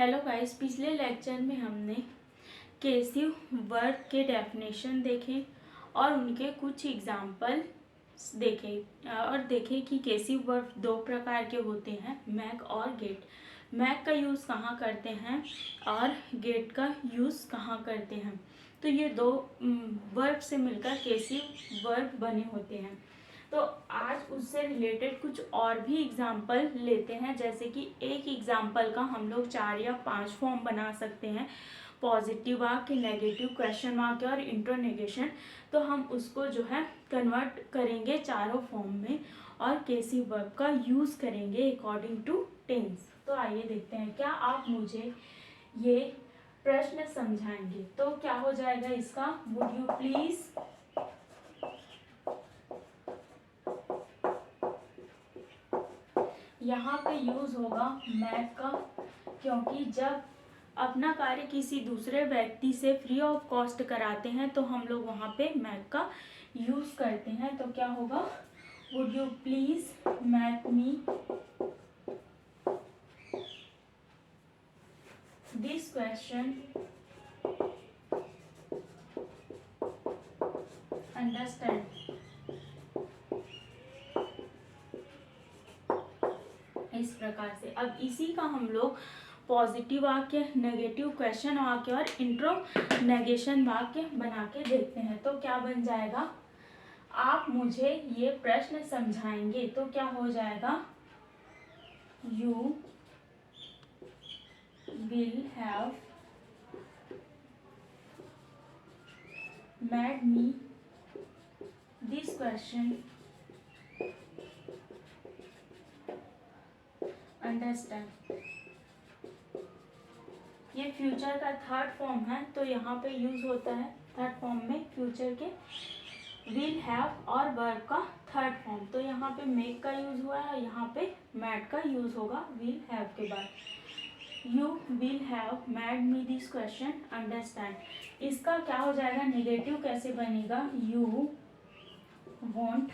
Hello guys, पिछले lecture में हमने केसिव वर्ब के डेफिनेशन देखे और उनके कुछ एग्जाम्पल देखे और देखे कि केसिव वर्ब दो प्रकार के होते हैं, मैक और गेट। मैक का यूज़ कहाँ करते हैं और गेट का यूज़ कहाँ करते हैं। तो ये दो वर्ब से मिलकर केसिव वर्ब बने होते हैं। तो आज उससे रिलेटेड कुछ और भी एग्जाम्पल लेते हैं, जैसे कि एक एग्जाम्पल का हम लोग 4 या 5 फॉर्म बना सकते हैं, पॉजिटिव वाक्य, नेगेटिव क्वेश्चन वाक्य और इंट्रोनेगेशन। तो हम उसको जो है कन्वर्ट करेंगे चारों फॉर्म में और केसिव वर्ब का यूज़ करेंगे अकॉर्डिंग टू टेंस। तो आइए देखते हैं, क्या आप मुझे ये प्रश्न समझाएंगे। तो क्या हो जाएगा इसका, वुड यू प्लीज। यहाँ पे यूज होगा मैक का, क्योंकि जब अपना कार्य किसी दूसरे व्यक्ति से फ्री ऑफ कॉस्ट कराते हैं तो हम लोग वहाँ पे मैक का यूज करते हैं। तो क्या होगा, would you please make me this question, understand. इस प्रकार से अब इसी का हम लोग पॉजिटिव वाक्य, नेगेटिव क्वेश्चन वाक्य और इंट्रोनेगेशन वाक्य बना के देखते हैं। तो क्या बन जाएगा, आप मुझे ये प्रश्न समझाएंगे। तो क्या हो जाएगा, you will have made me this question, understand. ये फ्यूचर का थर्ड फॉर्म है, तो यहाँ पे यूज होता है थर्ड फॉर्म में फ्यूचर के विल हैव और वर्ब का थर्ड फॉर्म। तो यहाँ पे मेक का यूज हुआ है, यहाँ पे मैड का यूज होगा विल हैव के बाद। You will have mad me this question, understand. इसका क्या हो जाएगा, नेगेटिव कैसे बनेगा, यू वॉन्ट।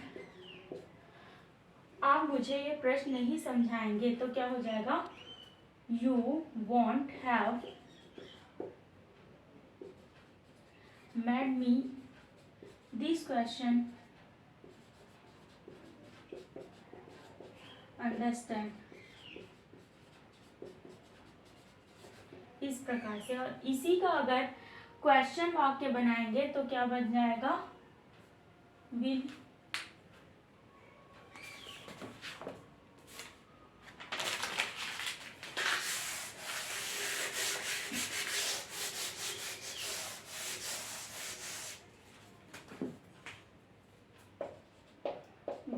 आप मुझे ये प्रश्न नहीं समझाएंगे। तो क्या हो जाएगा, you want have made me this question, understand. इस प्रकार से, और इसी का अगर क्वेश्चन वाक्य बनाएंगे तो क्या बन जाएगा, will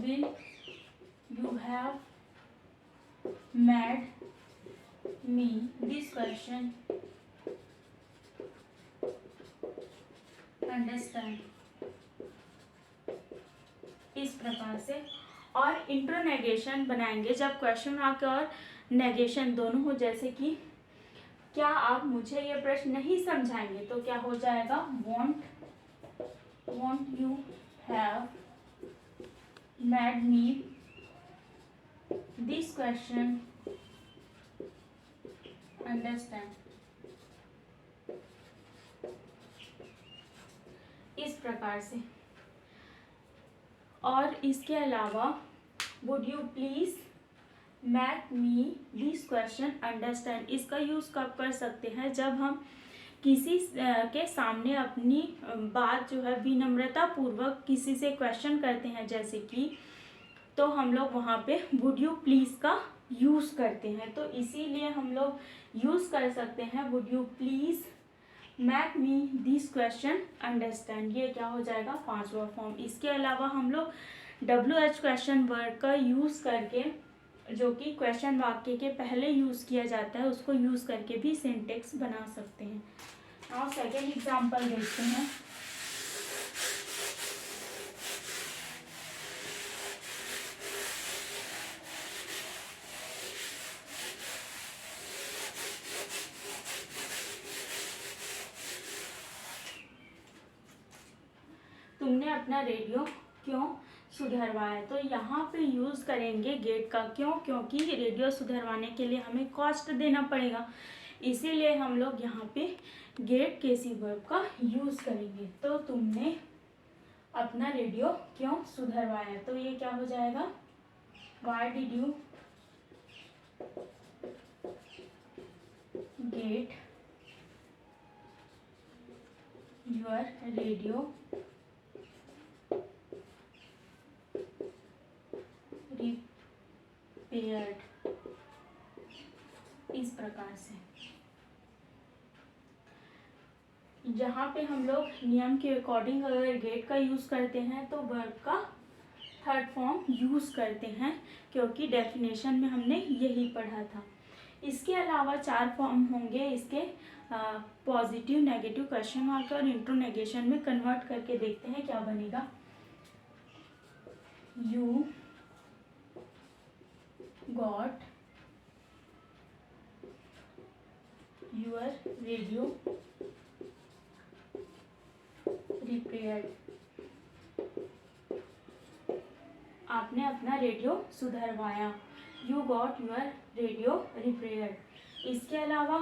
will you have made me this question, understand। इस प्रकार से, और इंट्रोनेगेशन बनाएंगे जब क्वेश्चन वाक्य और नेगेशन दोनों हो, जैसे कि क्या आप मुझे ये प्रश्न नहीं समझाएंगे। तो क्या हो जाएगा, won't you have made me this question, understand। इस प्रकार से, और इसके अलावा would you please make me this question, understand. इसका यूज कब कर सकते हैं, जब हम किसी के सामने अपनी बात जो है विनम्रता पूर्वक किसी से क्वेश्चन करते हैं, जैसे कि, तो हम लोग वहाँ पे वुड यू प्लीज का यूज करते हैं। तो इसीलिए हम लोग यूज कर सकते हैं would you please make me this question, understand. ये क्या हो जाएगा, पांचवा फॉर्म। इसके अलावा हम लोग WH क्वेश्चन वर्ड का यूज करके, जो कि क्वेश्चन वाक्य के पहले यूज किया जाता है, उसको यूज करके भी सिंटेक्स बना सकते हैं। और सेकेंड एग्जाम्पल देखते हैं। तुमने अपना रेडियो क्यों सुधरवाया। तो यहाँ पे यूज़ करेंगे गेट का, क्यों, क्योंकि रेडियो सुधरवाने के लिए हमें कॉस्ट देना पड़ेगा। इसीलिए हम लोग यहाँ पे गेट केसिव वर्ब का यूज़ करेंगे। तो तुमने अपना रेडियो क्यों सुधरवाया, तो ये क्या हो जाएगा, why did you get your radio repaired, इस प्रकार से। जहाँ पे हम लोग नियम के अकॉर्डिंग अगर गेट का यूज़ करते हैं तो वर्ब का थर्ड फॉर्म यूज़ करते हैं, क्योंकि डेफिनेशन में हमने यही पढ़ा था। इसके अलावा 4 फॉर्म होंगे इसके, पॉजिटिव, नेगेटिव, क्वेश्चन मार्क और इंट्रोनेगेशन में कन्वर्ट करके देखते हैं क्या बनेगा। You got your radio repaired, आपने अपना रेडियो सुधरवाया। You got your radio repaired. इसके अलावा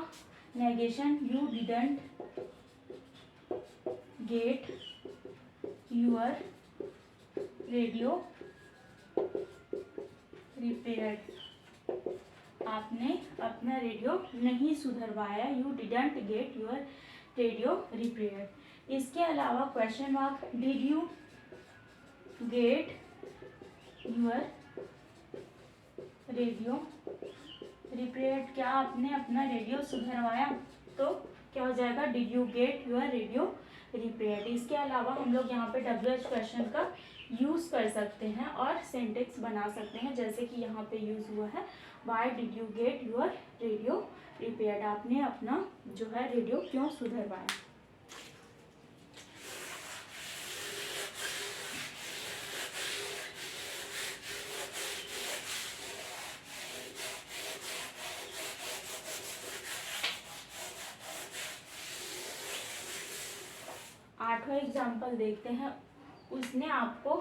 negation, you didn't get your radio repaired, आपने अपना रेडियो नहीं सुधरवाया। You didn't get your radio repaired. इसके अलावा question mark, did you get your radio repaired, क्या आपने अपना रेडियो सुधरवाया, तो क्या हो जाएगा, did you get your radio repaired. इसके अलावा हम लोग यहाँ पे WH क्वेश्चन का यूज़ कर सकते हैं और सेंटेंस बना सकते हैं, जैसे कि यहाँ पे यूज़ हुआ है, why did you get your radio repaired, आपने अपना जो है रेडियो क्यों सुधरवाया। आठवां एग्जाम्पल देखते हैं, उसने आपको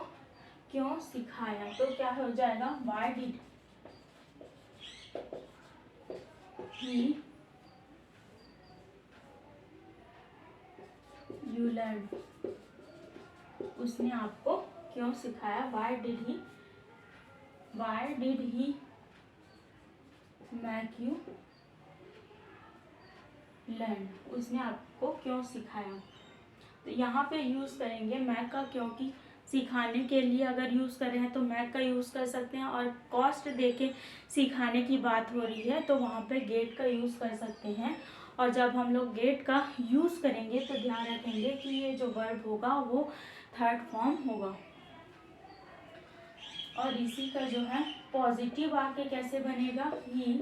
क्यों सिखाया, तो क्या हो जाएगा, why did he you learn, उसने आपको क्यों सिखाया, why did he make you learn, उसने आपको क्यों सिखाया। तो यहाँ पे यूज़ करेंगे मैक का, क्योंकि सिखाने के लिए अगर यूज़ कर रहे हैं तो मैक का यूज़ कर सकते हैं, और कॉस्ट देके सिखाने की बात हो रही है तो वहाँ पे गेट का यूज़ कर सकते हैं। और जब हम लोग गेट का यूज़ करेंगे तो ध्यान रखेंगे कि ये जो वर्ब होगा वो थर्ड फॉर्म होगा। और इसी का जो है पॉजिटिव वाक्य कैसे बनेगा, ही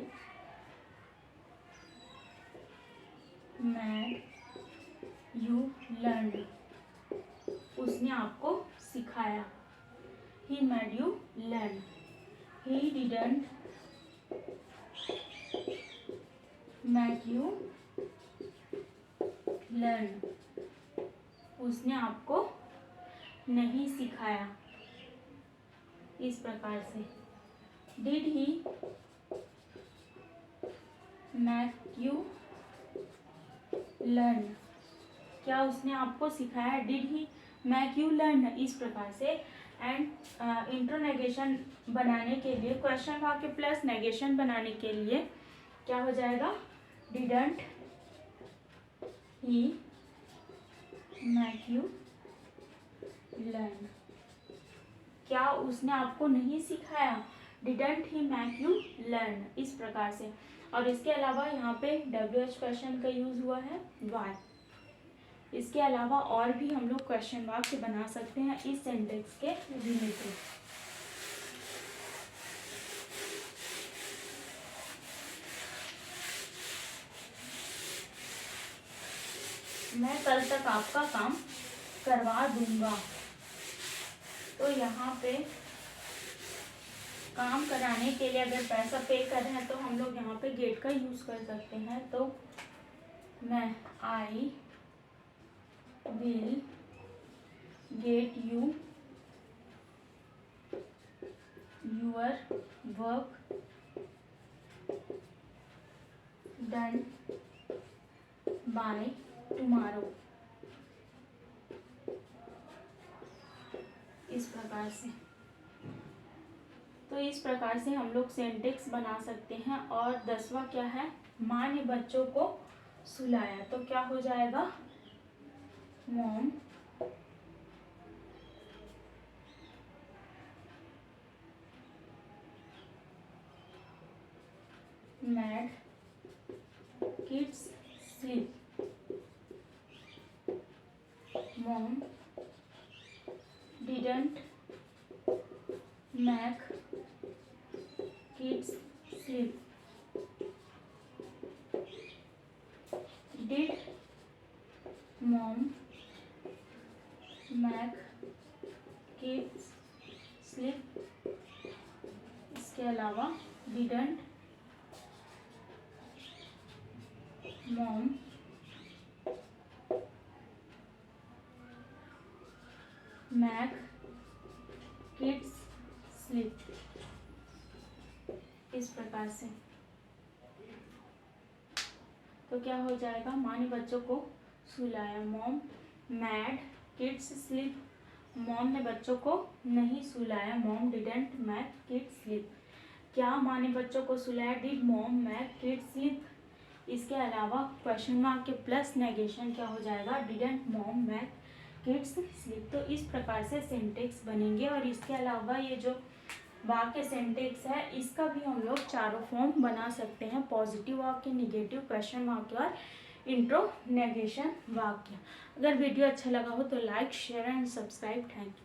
मेड यू लर्न, उसने आपको सिखाया, he made you learn. He didn't make you learn, उसने आपको नहीं सिखाया, इस प्रकार से। Did he make you learn, क्या उसने आपको सिखाया, did he make you learn, इस प्रकार से। एंड इंट्रोनेगेशन बनाने के लिए, क्वेश्चन वाक्य प्लस नेगेशन बनाने के लिए क्या हो जाएगा, didn't he make you learn, क्या उसने आपको नहीं सिखाया, didn't he make you learn, इस प्रकार से। और इसके अलावा यहाँ पे WH क्वेश्चन का यूज हुआ है, वाई। इसके अलावा और भी हम लोग क्वेश्चन वाक्य बना सकते हैं इस सेंटेंस के रिलेटेड। मैं कल तक आपका काम करवा दूंगा, तो यहाँ पे काम कराने के लिए अगर पैसा पे कर रहे हैं तो हम लोग यहाँ पे गेट का यूज कर सकते हैं। तो मैं I will get you your work done by tomorrow. इस प्रकार से, तो इस प्रकार से हम लोग सेंटेक्स बना सकते हैं। और 10वां क्या है, माँ ने बच्चों को सुलाया, तो क्या हो जाएगा, mom made kids sleep. Mom didn't make kids sleep. Did mom make kids sleep? इसके अलावा didn't mom make kids sleep। इस प्रकार से, तो क्या हो जाएगा, माँ ने बच्चों को सुलाया, mom made kids sleep. Mom ने बच्चों को नहीं सुलाया, mom didn't make kids sleep. क्या माँ ने बच्चों को सुलाया, did mom make kids sleep. इसके अलावा क्वेश्चन मार्क के प्लस नेगेशन क्या हो जाएगा, didn't mom make kids sleep. तो इस प्रकार से सेंटेक्स बनेंगे। और इसके अलावा ये जो वाक्य सेंटेक्स है, इसका भी हम लोग चारों फॉर्म बना सकते हैं, पॉजिटिव वाक्य, निगेटिव, क्वेश्चन वाक्य और इंट्रोनेगेशन वाक्य। अगर वीडियो अच्छा लगा हो तो like, share and subscribe. Thank you.